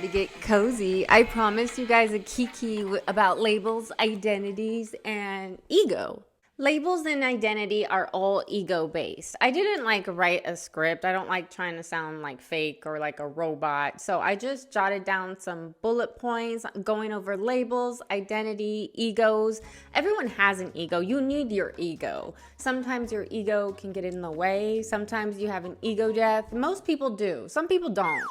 to get cozy. I promised you guys a kiki about labels, identities, and ego. Labels and identity are all ego based. I didn't write a script. I don't like trying to sound like fake or like a robot. So I just jotted down some bullet points going over labels, identity, egos. Everyone has an ego. You need your ego. Sometimes your ego can get in the way. Sometimes you have an ego death. Most people do. Some people don't.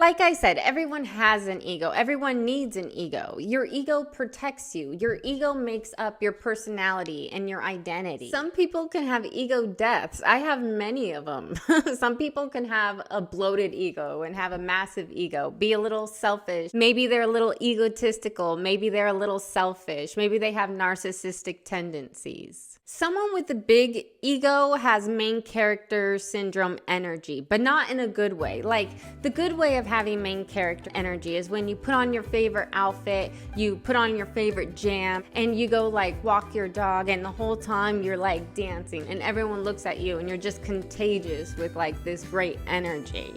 Like I said, everyone has an ego. Everyone needs an ego. Your ego protects you. Your ego makes up your personality and your identity. Some people can have ego deaths. I have many of them. Some people can have a bloated ego and have a massive ego, be a little selfish. Maybe they're a little egotistical. Maybe they're a little selfish. Maybe they have narcissistic tendencies. Someone with a big ego has main character syndrome energy, but not in a good way. Like, the good way of having main character energy is when you put on your favorite outfit, you put on your favorite jam, and you go walk your dog, and the whole time you're dancing, and everyone looks at you, and you're just contagious with this great energy.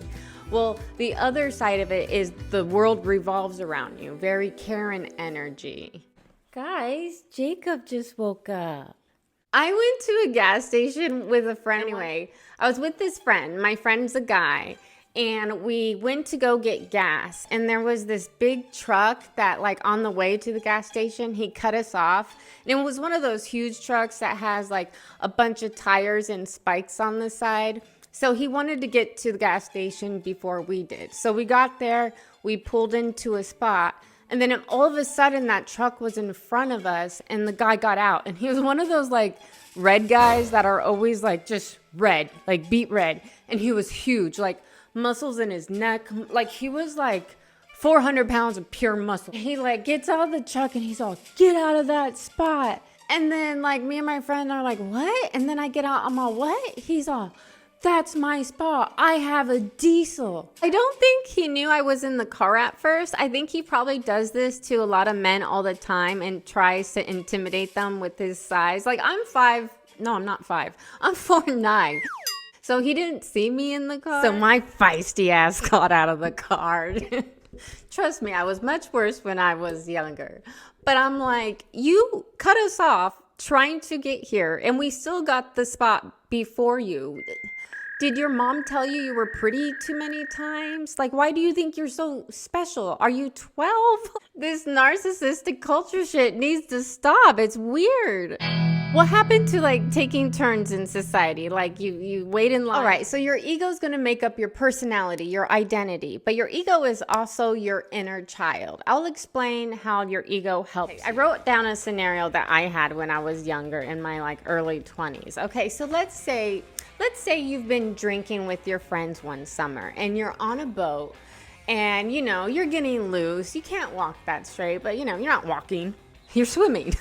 Well, the other side of it is the world revolves around you. Very Karen energy. Guys, Jacob just woke up. I went to a gas station with a friend. Anyway, I was with this friend. My friend's a guy. And we went to go get gas. And there was this big truck that on the way to the gas station, he cut us off. And it was one of those huge trucks that has a bunch of tires and spikes on the side. So he wanted to get to the gas station before we did. So we got there, we pulled into a spot. And then all of a sudden, that truck was in front of us, and the guy got out. And he was one of those, red guys that are always, just red, beet red. And he was huge, muscles in his neck. He was, 400 pounds of pure muscle. He, gets out of the truck, and he's all, get out of that spot. And then, me and my friend are like, what? And then I get out, I'm all, what? He's all, that's my spot. I have a diesel. I don't think he knew I was in the car at first. I think he probably does this to a lot of men all the time and tries to intimidate them with his size. I'm 5. No, I'm not 5. I'm 4'9". So he didn't see me in the car. So my feisty ass got out of the car. Trust me, I was much worse when I was younger. But I'm like, you cut us off trying to get here, and we still got the spot before you. Did your mom tell you you were pretty too many times? Why do you think you're so special? Are you 12? This narcissistic culture shit needs to stop. It's weird. What happened to taking turns in society? You wait in line. All right, so your ego is going to make up your personality, your identity, but your ego is also your inner child. I'll explain how your ego helps. I wrote down a scenario that I had when I was younger in my early 20s. Okay, so let's say you've been drinking with your friends one summer and you're on a boat and you're getting loose. You can't walk that straight, but you're not walking, you're swimming.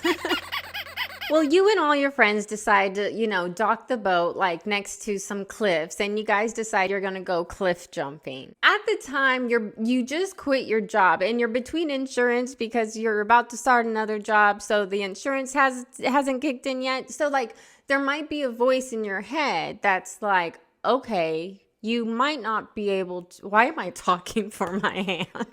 Well, you and all your friends decide to, dock the boat next to some cliffs, and you guys decide you're going to go cliff jumping. At the time, you just quit your job and you're between insurance because you're about to start another job, so the insurance hasn't kicked in yet. So there might be a voice in your head that's okay, you might not be able to. Why am I talking for my hand?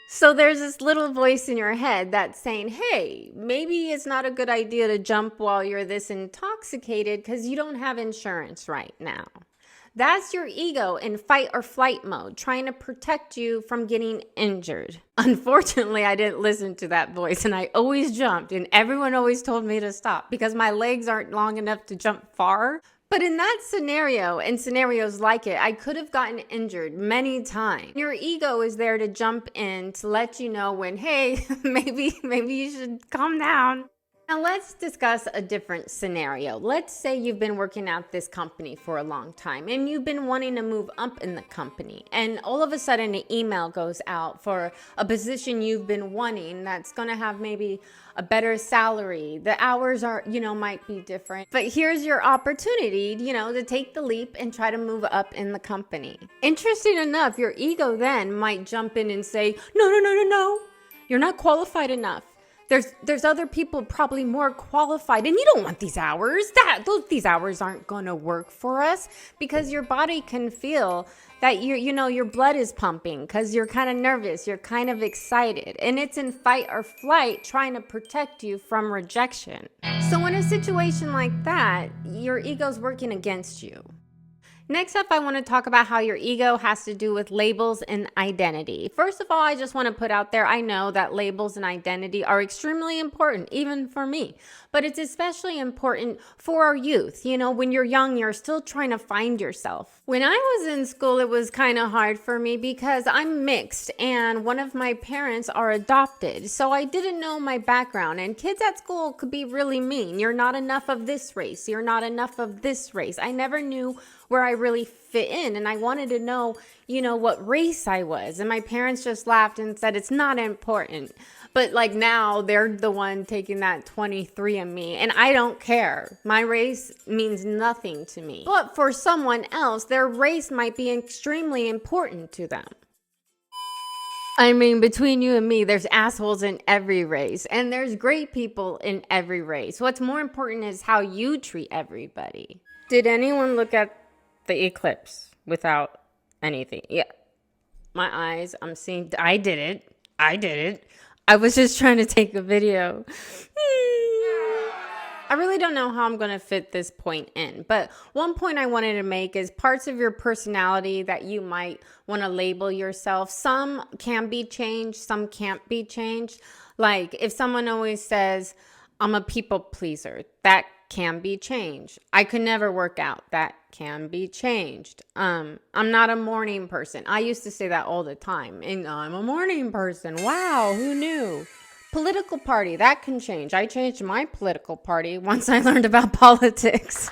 So there's this little voice in your head that's saying, hey, maybe it's not a good idea to jump while you're this intoxicated because you don't have insurance right now. That's your ego in fight or flight mode, trying to protect you from getting injured. Unfortunately, I didn't listen to that voice, and I always jumped, and everyone always told me to stop because my legs aren't long enough to jump far. But in that scenario, and scenarios like it, I could have gotten injured many times. Your ego is there to jump in to let you know when, hey, maybe you should calm down. Now let's discuss a different scenario. Let's say you've been working at this company for a long time and you've been wanting to move up in the company, and all of a sudden an email goes out for a position you've been wanting that's going to have maybe a better salary. The hours are, might be different, but here's your opportunity, to take the leap and try to move up in the company. Interesting enough, your ego then might jump in and say, no, you're not qualified enough. There's other people probably more qualified, and you don't want these hours. These hours aren't going to work for us, because your body can feel that your blood is pumping because you're kind of nervous, you're kind of excited, and it's in fight or flight trying to protect you from rejection. So in a situation like that, your ego's working against you. Next up, I want to talk about how your ego has to do with labels and identity. First of all, I just want to put out there, I know that labels and identity are extremely important, even for me, but it's especially important for our youth. When you're young, you're still trying to find yourself. When I was in school, it was kind of hard for me because I'm mixed and one of my parents are adopted. So I didn't know my background, and kids at school could be really mean. You're not enough of this race. You're not enough of this race. I never knew where I really fit in, and I wanted to know, what race I was. And my parents just laughed and said, it's not important. But now they're the one taking that 23andMe, and I don't care. My race means nothing to me. But for someone else, their race might be extremely important to them. I mean, between you and me, there's assholes in every race, and there's great people in every race. What's more important is how you treat everybody. Did anyone look at the eclipse without anything? Yeah. My eyes, I'm seeing, I did it. I was just trying to take a video. I really don't know how I'm going to fit this point in, but one point I wanted to make is parts of your personality that you might want to label yourself. Some can be changed, some can't be changed. Like if someone always says, I'm a people pleaser, that can be changed. I could never work out, that can be changed. I'm not a morning person. I used to say that all the time. And I'm a morning person. Wow, who knew? Political party, that can change. I changed my political party once I learned about politics.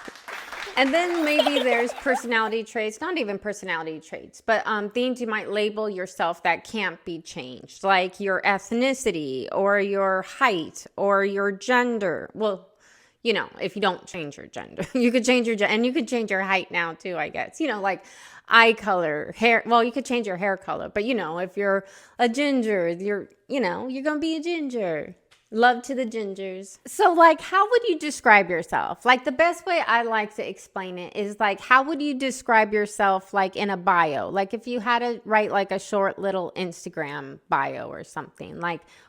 And then maybe there's personality traits, not even personality traits, but things you might label yourself that can't be changed, like your ethnicity or your height or your gender. Well, if you don't change your gender, you could change your gender, and you could change your height now too, I guess. Like eye color, hair. Well, you could change your hair color, but if you're a ginger, you're going to be a ginger. Love to the gingers. So how would you describe yourself? The best way I like to explain it is how would you describe yourself in a bio? If you had to write a short little Instagram bio or something,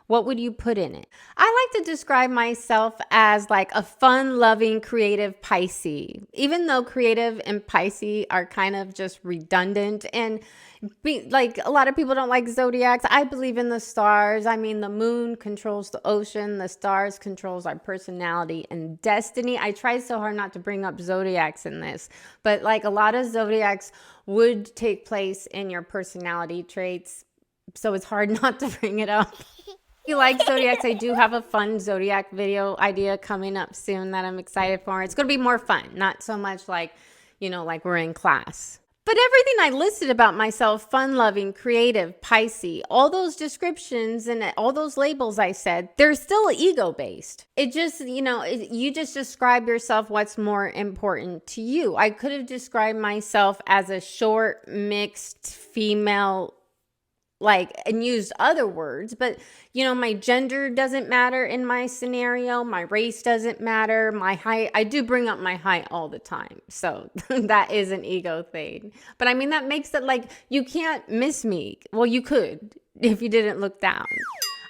what would you put in it? I like to describe myself as a fun-loving, creative Pisces. Even though creative and Pisces are kind of just redundant, and a lot of people don't like zodiacs. I believe in the stars. I mean, the moon controls the ocean. The stars controls our personality and destiny. I tried so hard not to bring up zodiacs in this, but a lot of zodiacs would take place in your personality traits. So it's hard not to bring it up. If you like zodiacs, I do have a fun zodiac video idea coming up soon that I'm excited for. It's going to be more fun, not so much like we're in class. But everything I listed about myself, fun-loving, creative, Pisces, all those descriptions and all those labels I said, they're still ego-based. It just, you just describe yourself what's more important to you. I could have described myself as a short, mixed, female, and used other words, but my gender doesn't matter in my scenario. My race doesn't matter. My height, I do bring up my height all the time. So that is an ego thing. But I mean, that makes it you can't miss me. Well, you could if you didn't look down.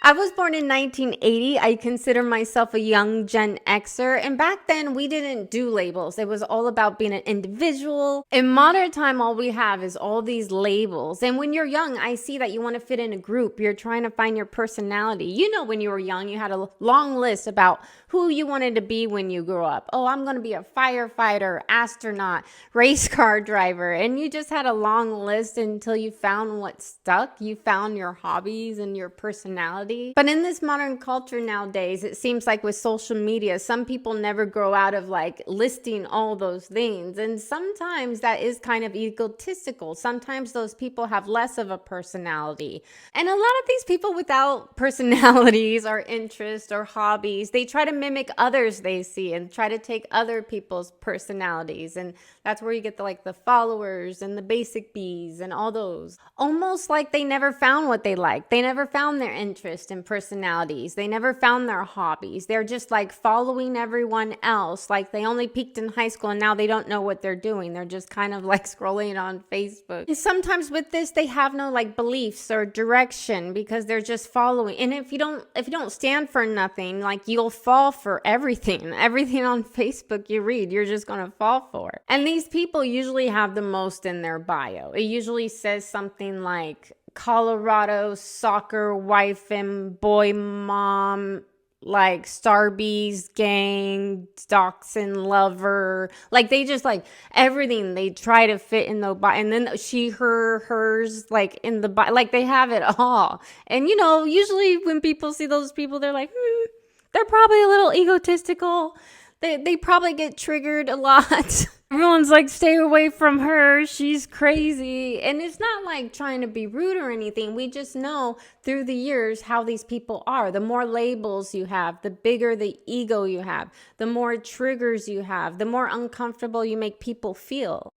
I was born in 1980. I consider myself a young Gen Xer. And back then, we didn't do labels. It was all about being an individual. In modern time, all we have is all these labels. And when you're young, I see that you want to fit in a group. You're trying to find your personality. When you were young, you had a long list about who you wanted to be when you grew up. Oh, I'm going to be a firefighter, astronaut, race car driver. And you just had a long list until you found what stuck. You found your hobbies and your personality. But in this modern culture nowadays, it seems like with social media, some people never grow out of listing all those things. And sometimes that is kind of egotistical. Sometimes those people have less of a personality. And a lot of these people without personalities or interests or hobbies, they try to mimic others they see and try to take other people's personalities. And that's where you get the followers and the basic bees and all those. Almost like they never found what they like. They never found their interest. interest and personalities. They never found their hobbies. They're just like following everyone else. Like they only peaked in high school and now they don't know what they're doing. They're just kind of like scrolling on Facebook. And sometimes with this, they have no like beliefs or direction because they're just following. And if you don't stand for nothing, like you'll fall for everything. Everything on Facebook you read, you're just going to fall for it. And these people usually have the most in their bio. It usually says something like Colorado soccer wife and boy mom, like Starbies gang, dachshund lover. Like they just like everything they try to fit in the bio. And then she, her, hers, like in the bio. Like they have it all. And you know, usually when people see those people, they're like, they're probably a little egotistical. They probably get triggered a lot. Everyone's like, stay away from her. She's crazy. And it's not like trying to be rude or anything. We just know through the years how these people are. The more labels you have, the bigger the ego you have, the more triggers you have, the more uncomfortable you make people feel.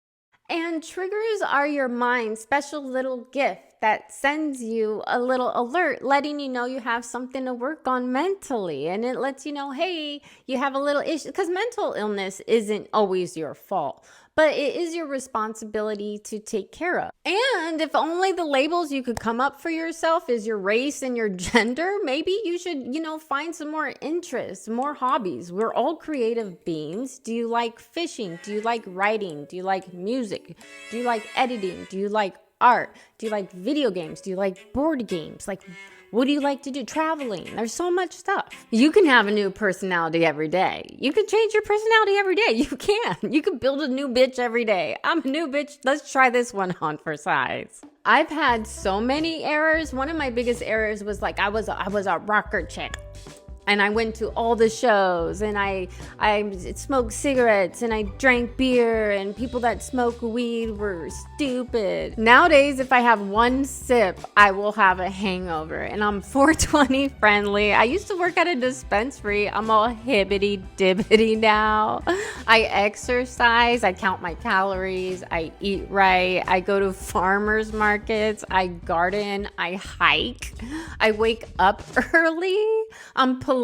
And triggers are your mind's special little gift that sends you a little alert, letting you know you have something to work on mentally. And it lets you know, hey, you have a little issue. Because mental illness isn't always your fault, but it is your responsibility to take care of. And if only the labels you could come up for yourself is your race and your gender, maybe you should, find some more interests, more hobbies. We're all creative beings. Do you like fishing? Do you like writing? Do you like music? Do you like editing? Do you like art? Do you like video games? Do you like board games? Like, what do you like to do? Traveling. There's so much stuff. You can have a new personality every day. You can change your personality every day. You can. You can build a new bitch every day. I'm a new bitch. Let's try this one on for size. I've had so many errors. One of my biggest errors was like I was a rocker chick. And I went to all the shows and I smoked cigarettes and I drank beer, and people that smoke weed were stupid. Nowadays, if I have one sip, I will have a hangover, and I'm 420 friendly. I used to work at a dispensary. I'm all hibbity dibbity now. I exercise. I count my calories. I eat right. I go to farmers markets. I garden. I hike. I wake up early. I'm political.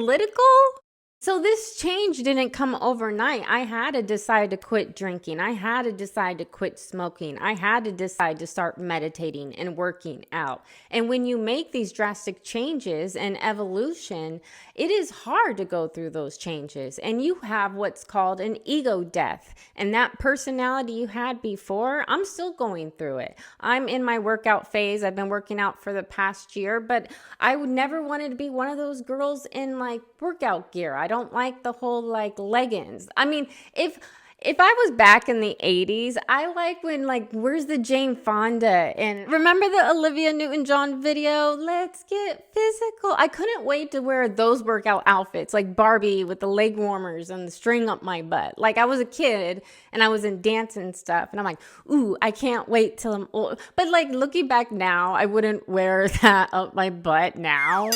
So this change didn't come overnight. I had to decide to quit drinking. I had to decide to quit smoking. I had to decide to start meditating and working out. And when you make these drastic changes and evolution, it is hard to go through those changes. And you have what's called an ego death. And that personality you had before, I'm still going through it. I'm in my workout phase. I've been working out for the past year, but I would never wanted to be one of those girls in like workout gear. I don't like the whole like leggings. I mean, if I was back in the 80s, I like when like, where's the Jane Fonda? And remember the Olivia Newton-John video? Let's get physical. I couldn't wait to wear those workout outfits like Barbie with the leg warmers and the string up my butt. Like I was a kid and I was in dance and stuff. And I'm like, ooh, I can't wait till I'm old. But like looking back now, I wouldn't wear that up my butt now.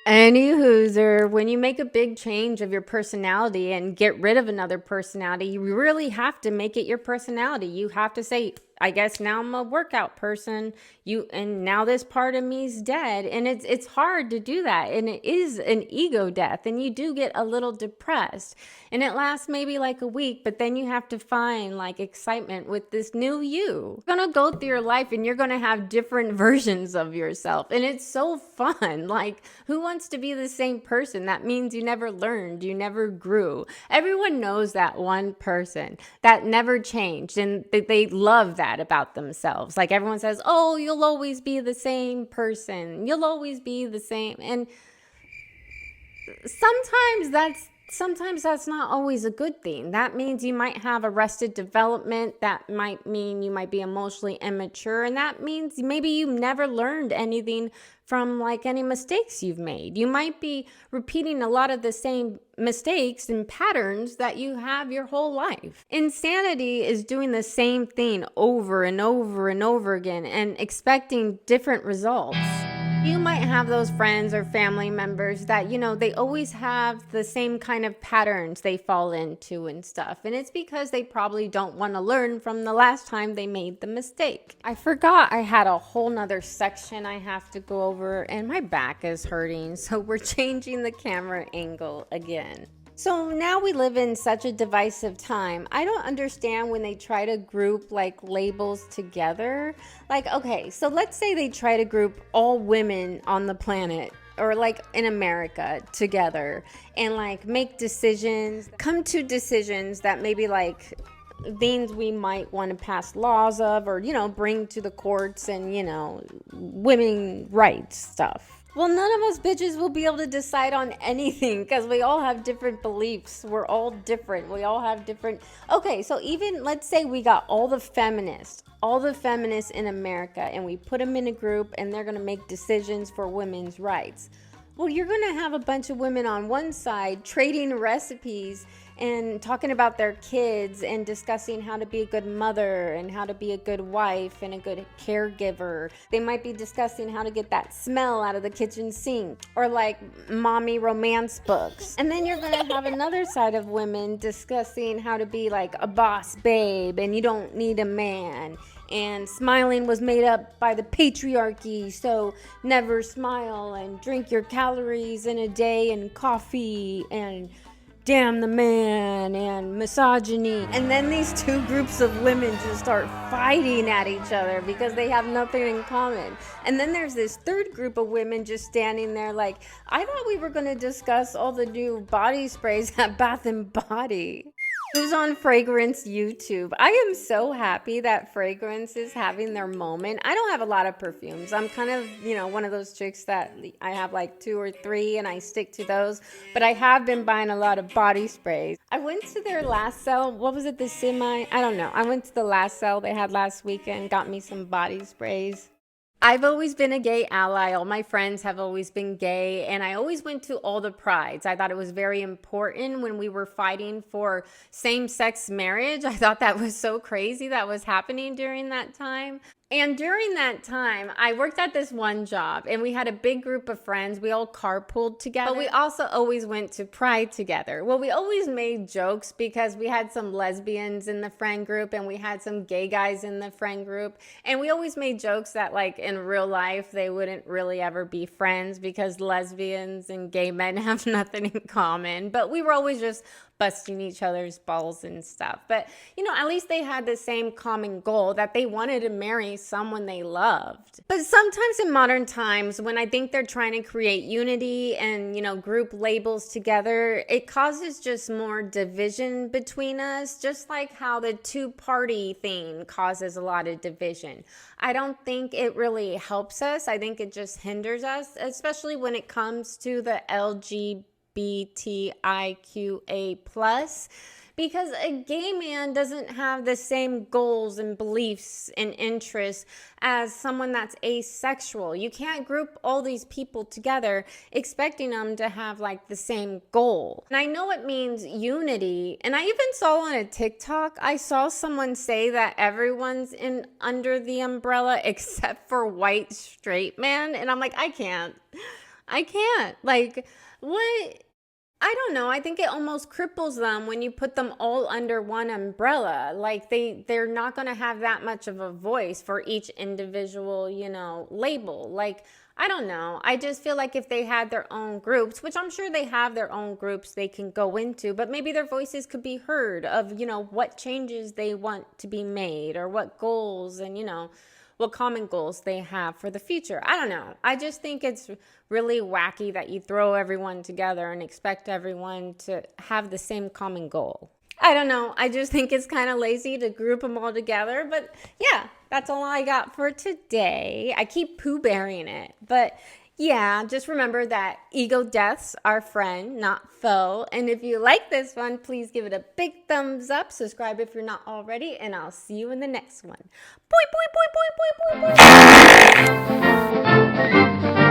Any hooser, when you make a big change of your personality and get rid of another personality, you really have to make it your personality. You have to say, I guess now I'm a workout person. And now this part of me is dead. And it's hard to do that. And it is an ego death. And you do get a little depressed. And it lasts maybe like a week, but then you have to find like excitement with this new you. You're gonna go through your life and you're gonna have different versions of yourself. And it's so fun. Like, who wants to be the same person? That means you never learned, you never grew. Everyone knows that one person that never changed, and they love that about themselves. Like everyone says, oh, you'll always be the same person. You'll always be the same. And sometimes that's not always a good thing. That means you might have arrested development. That might mean you might be emotionally immature. And that means maybe you've never learned anything from like any mistakes you've made. You might be repeating a lot of the same mistakes and patterns that you have your whole life. Insanity is doing the same thing over and over and over again and expecting different results. You might have those friends or family members that, they always have the same kind of patterns they fall into and stuff. And it's because they probably don't want to learn from the last time they made the mistake. I forgot I had a whole nother section I have to go over, and my back is hurting. So we're changing the camera angle again. So now we live in such a divisive time. I don't understand when they try to group like labels together. Like, okay, so let's say they try to group all women on the planet or like in America together and like make decisions, come to decisions that maybe like things we might want to pass laws of or, bring to the courts and, women rights stuff. Well, none of us bitches will be able to decide on anything because we all have different beliefs. We're all different. We all have different. Okay, so even let's say we got all the feminists in America, and we put them in a group and they're going to make decisions for women's rights. Well, you're going to have a bunch of women on one side trading recipes and talking about their kids and discussing how to be a good mother and how to be a good wife and a good caregiver. They might be discussing how to get that smell out of the kitchen sink or like mommy romance books. And then you're going to have another side of women discussing how to be like a boss babe and you don't need a man. And smiling was made up by the patriarchy, so never smile and drink your calories in a day and coffee and damn the man and misogyny. And then these two groups of women just start fighting at each other because they have nothing in common. And then there's this third group of women just standing there like, I thought we were going to discuss all the new body sprays at Bath and Body. Who's on Fragrance YouTube? I am so happy that Fragrance is having their moment. I don't have a lot of perfumes. I'm kind of, one of those chicks that I have like 2 or 3 and I stick to those. But I have been buying a lot of body sprays. I went to their last sale. What was it? The Semi? I don't know. I went to the last sale they had last weekend, got me some body sprays. I've always been a gay ally. All my friends have always been gay, and I always went to all the prides. I thought it was very important when we were fighting for same-sex marriage. I thought that was so crazy that was happening during that time. And during that time, I worked at this one job and we had a big group of friends. We all carpooled together. But we also always went to Pride together. Well, we always made jokes because we had some lesbians in the friend group and we had some gay guys in the friend group. And we always made jokes that like in real life, they wouldn't really ever be friends because lesbians and gay men have nothing in common. But we were always just busting each other's balls and stuff. But, at least they had the same common goal that they wanted to marry someone they loved. But sometimes in modern times, when I think they're trying to create unity and, group labels together, it causes just more division between us, just like how the two-party thing causes a lot of division. I don't think it really helps us. I think it just hinders us, especially when it comes to the LGBTIQA+, because a gay man doesn't have the same goals and beliefs and interests as someone that's asexual. You can't group all these people together expecting them to have like the same goal. And I know it means unity. And I even saw on a TikTok, I saw someone say that everyone's in under the umbrella except for white straight men. And I'm like, I can't. Like, what? I don't know. I think it almost cripples them when you put them all under one umbrella. Like they're not going to have that much of a voice for each individual, label. Like, I don't know. I just feel like if they had their own groups, which I'm sure they have their own groups they can go into, but maybe their voices could be heard of, what changes they want to be made or what goals and, what common goals they have for the future. I don't know. I just think it's really wacky that you throw everyone together and expect everyone to have the same common goal. I don't know. I just think it's kind of lazy to group them all together. But yeah, that's all I got for today. I keep poo-bearing it. But yeah, just remember that ego deaths are friend, not foe. And if you like this one, please give it a big thumbs up. Subscribe if you're not already. And I'll see you in the next one. Boy, boy, boy, boy, boy, boy, boy.